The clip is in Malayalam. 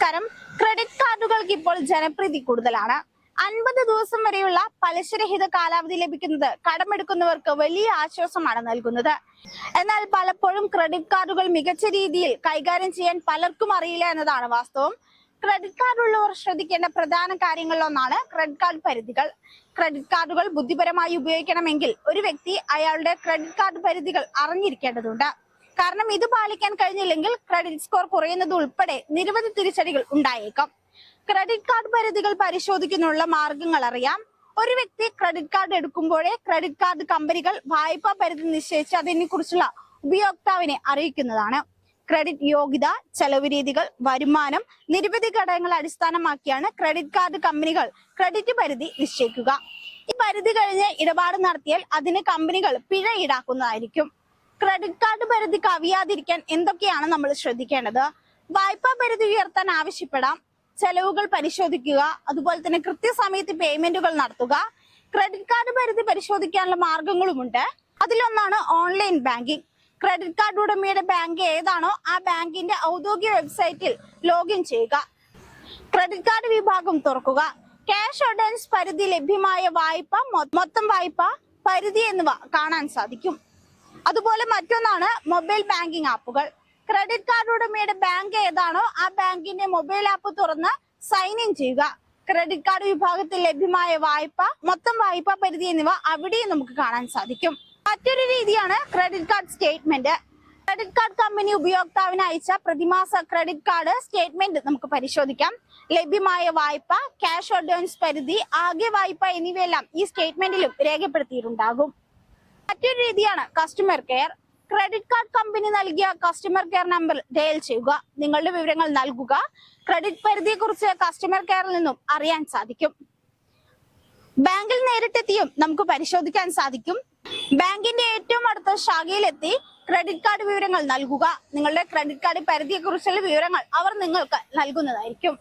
നമസ്കാരം. ക്രെഡിറ്റ് കാർഡുകൾക്ക് ഇപ്പോൾ ജനപ്രീതി കൂടുതലാണ്. 50 ദിവസം വരെയുള്ള പലിശരഹിത കാലാവധി ലഭിക്കുന്നത് കടമെടുക്കുന്നവർക്ക് വലിയ ആശ്വാസമാണ് നൽകുന്നത്. എന്നാൽ പലപ്പോഴും ക്രെഡിറ്റ് കാർഡുകൾ മികച്ച രീതിയിൽ കൈകാര്യം ചെയ്യാൻ പലർക്കും അറിയില്ല എന്നതാണ് വാസ്തവം. ക്രെഡിറ്റ് കാർഡ് ഉള്ളവർ ശ്രദ്ധിക്കേണ്ട പ്രധാന കാര്യങ്ങളിലൊന്നാണ് ക്രെഡിറ്റ് കാർഡ് പരിധികൾ. ക്രെഡിറ്റ് കാർഡുകൾ ബുദ്ധിപരമായി ഉപയോഗിക്കണമെങ്കിൽ ഒരു വ്യക്തി അയാളുടെ ക്രെഡിറ്റ് കാർഡ് പരിധികൾ അറിഞ്ഞിരിക്കേണ്ടതുണ്ട്. കാരണം ഇത് പാലിക്കാൻ കഴിഞ്ഞില്ലെങ്കിൽ ക്രെഡിറ്റ് സ്കോർ കുറയുന്നത് ഉൾപ്പെടെ നിരവധി തിരിച്ചടികൾ ഉണ്ടായേക്കാം. ക്രെഡിറ്റ് കാർഡ് പരിധികൾ പരിശോധിക്കുന്നതിനുള്ള മാർഗങ്ങൾ അറിയാം. ഒരു വ്യക്തി ക്രെഡിറ്റ് കാർഡ് എടുക്കുമ്പോഴേ ക്രെഡിറ്റ് കാർഡ് കമ്പനികൾ വായ്പാ പരിധി നിശ്ചയിച്ച് അതിനെ കുറിച്ചുള്ള ഉപയോക്താവിനെ അറിയിക്കുന്നതാണ്. ക്രെഡിറ്റ് യോഗ്യത, ചെലവ് രീതികൾ, വരുമാനം, നിരവധി ഘടകങ്ങൾ അടിസ്ഥാനമാക്കിയാണ് ക്രെഡിറ്റ് കാർഡ് കമ്പനികൾ ക്രെഡിറ്റ് പരിധി നിശ്ചയിക്കുക. ഈ പരിധി കഴിഞ്ഞ് ഇടപാട് നടത്തിയാൽ അതിന് കമ്പനികൾ പിഴ ഈടാക്കുന്നതായിരിക്കും. ക്രെഡിറ്റ് കാർഡ് പരിധി കവിയാതിരിക്കാൻ എന്തൊക്കെയാണ് നമ്മൾ ശ്രദ്ധിക്കേണ്ടത്? വായ്പാ പരിധി ഉയർത്താൻ ആവശ്യപ്പെടാം. ചെലവുകൾ പരിശോധിക്കുക. അതുപോലെ തന്നെ കൃത്യസമയത്ത് പേയ്മെന്റുകൾ നടത്തുക. ക്രെഡിറ്റ് കാർഡ് പരിധി പരിശോധിക്കാനുള്ള മാർഗങ്ങളുമുണ്ട്. അതിലൊന്നാണ് ഓൺലൈൻ ബാങ്കിംഗ്. ക്രെഡിറ്റ് കാർഡ് ഉടമയുടെ ബാങ്ക് ഏതാണോ ആ ബാങ്കിന്റെ ഔദ്യോഗിക വെബ്സൈറ്റിൽ ലോഗിൻ ചെയ്യുക. ക്രെഡിറ്റ് കാർഡ് വിഭാഗം തുറക്കുക. ക്യാഷ് അഡ്വാൻസ് പരിധി, ലഭ്യമായ വായ്പ, മൊത്തം വായ്പ, പരിധി എന്നിവ കാണാൻ സാധിക്കും. അതുപോലെ മറ്റൊന്നാണ് മൊബൈൽ ബാങ്കിംഗ് ആപ്പുകൾ. ക്രെഡിറ്റ് കാർഡ് ഉടമയുടെ ബാങ്ക് ഏതാണോ ആ ബാങ്കിന്റെ മൊബൈൽ ആപ്പ് തുറന്ന് സൈൻ ഇൻ ചെയ്യുക. ക്രെഡിറ്റ് കാർഡ് വിഭാഗത്തിൽ ലഭ്യമായ വായ്പ, മൊത്തം വായ്പാ പരിധി എന്നിവ അവിടെയും നമുക്ക് കാണാൻ സാധിക്കും. മറ്റൊരു രീതിയാണ് credit card statement. Credit card company ഉപയോക്താവിന് അയച്ച പ്രതിമാസ ക്രെഡിറ്റ് കാർഡ് സ്റ്റേറ്റ്മെന്റ് നമുക്ക് പരിശോധിക്കാം. ലഭ്യമായ വായ്പ, ക്യാഷ് അഡ്വാൻസ് പരിധി, ആകെ വായ്പ എന്നിവയെല്ലാം ഈ സ്റ്റേറ്റ്മെന്റിലും രേഖപ്പെടുത്തിയിട്ടുണ്ടാകും. മറ്റൊരു രീതിയാണ് customer care. Credit card company നൽകിയ കസ്റ്റമർ കെയർ നമ്പർ ഡയൽ ചെയ്യുക. നിങ്ങളുടെ വിവരങ്ങൾ നൽകുക. ക്രെഡിറ്റ് പരിധിയെ കുറിച്ച് കസ്റ്റമർ കെയറിൽ നിന്നും അറിയാൻ സാധിക്കും. ബാങ്കിൽ നേരിട്ടെത്തിയും നമുക്ക് പരിശോധിക്കാൻ സാധിക്കും. ബാങ്കിന്റെ ഏറ്റവും അടുത്ത ശാഖയിലെത്തി ക്രെഡിറ്റ് കാർഡ് വിവരങ്ങൾ നൽകുക. നിങ്ങളുടെ ക്രെഡിറ്റ് കാർഡ് പരിധിയെ കുറിച്ചുള്ള വിവരങ്ങൾ അവർ നിങ്ങൾക്ക് നൽകുന്നതായിരിക്കും.